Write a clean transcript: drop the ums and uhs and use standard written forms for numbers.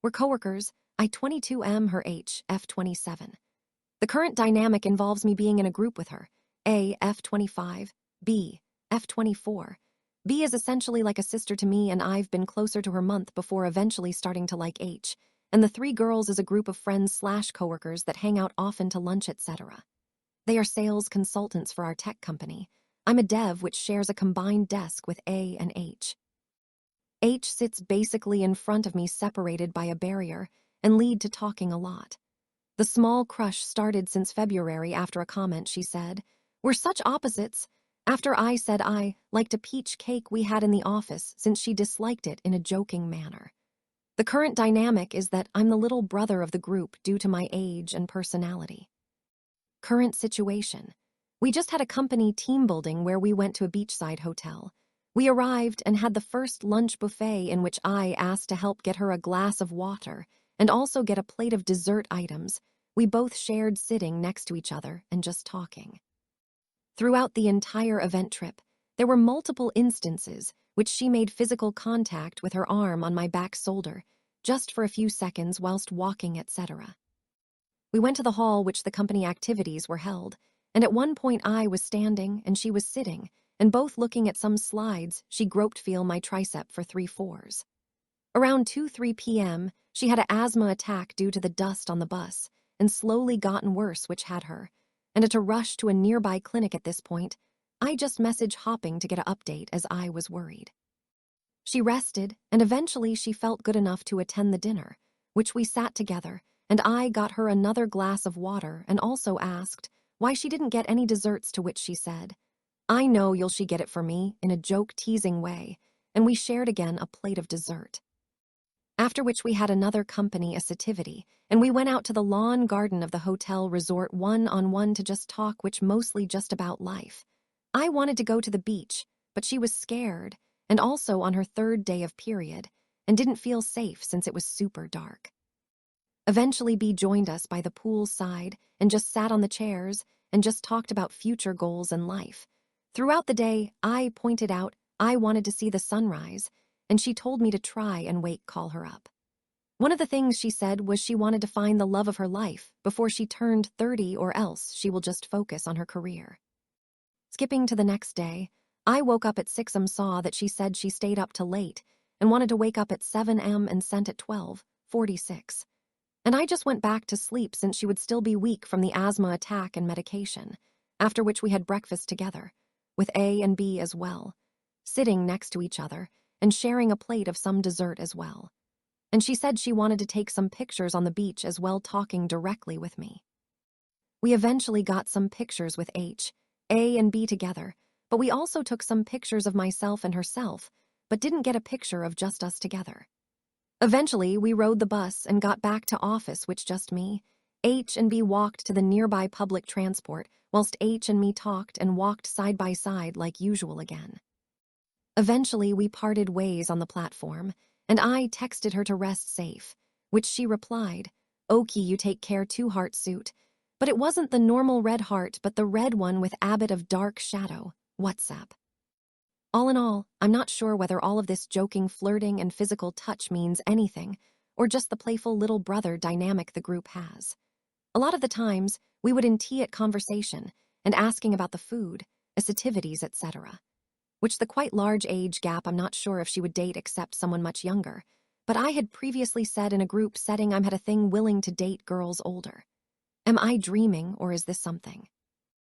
We're coworkers. I 22M, her H, F27. The current dynamic involves me being in a group with her. A, F25, B, F24. B is essentially like a sister to me, and I've been closer to her month before eventually starting to like H. And the three girls is a group of friends/coworkers that hang out often to lunch, etc. They are sales consultants for our tech company. I'm a dev, which shares a combined desk with A and H. H sits basically in front of me, separated by a barrier, and lead to talking a lot. The small crush started since February after a comment she said. We're such opposites. After I said I liked a peach cake we had in the office, since she disliked it in a joking manner. The current dynamic is that I'm the little brother of the group due to my age and personality. Current situation. We just had a company team building where we went to a beachside hotel. We arrived and had the first lunch buffet, in which I asked to help get her a glass of water and also get a plate of dessert items. We both shared sitting next to each other and just talking. Throughout the entire event trip, there were multiple instances which she made physical contact with her arm on my back shoulder, just for a few seconds whilst walking, etc. We went to the hall which the company activities were held, and at one point I was standing and she was sitting, and both looking at some slides. She groped feel my tricep for 3/4. Around 2-3 p.m., she had an asthma attack due to the dust on the bus, and slowly gotten worse, which had her, and had to rush to a nearby clinic. At this point, I just messaged hopping to get an update as I was worried. She rested, and eventually she felt good enough to attend the dinner, which we sat together, and I got her another glass of water and also asked why she didn't get any desserts, to which she said, I know you'll she get it for me, in a joke teasing way, and we shared again a plate of dessert. After which we had another company activity, and we went out to the lawn garden of the hotel resort one-on-one to just talk, which mostly just about life. I wanted to go to the beach, but she was scared, and also on her third day of period, and didn't feel safe since it was super dark. Eventually B joined us by the pool side and just sat on the chairs and just talked about future goals and life. Throughout the day, I pointed out I wanted to see the sunrise, and she told me to try and call her up. One of the things she said was she wanted to find the love of her life before she turned 30, or else she will just focus on her career. Skipping to the next day, I woke up at 6 am, saw that she said she stayed up till late and wanted to wake up at 7 am and sent at 12:46. And I just went back to sleep since she would still be weak from the asthma attack and medication, after which we had breakfast together, with A and B as well, sitting next to each other and sharing a plate of some dessert as well. And she said she wanted to take some pictures on the beach as well, talking directly with me. We eventually got some pictures with H, A and B together, but we also took some pictures of myself and herself, but didn't get a picture of just us together. Eventually, we rode the bus and got back to office, which just me. H and B walked to the nearby public transport, whilst H and me talked and walked side by side like usual again. Eventually, we parted ways on the platform, and I texted her to rest safe, which she replied, "Okie, you take care too, heart suit." But it wasn't the normal red heart, but the red one with a bit of dark shadow. WhatsApp. All in all, I'm not sure whether all of this joking, flirting, and physical touch means anything, or just the playful little brother dynamic the group has. A lot of the times, we would initiate conversation and asking about the food, activities, etc. Which the quite large age gap, I'm not sure if she would date except someone much younger, but I had previously said in a group setting I'm had a thing willing to date girls older. Am I dreaming, or is this something?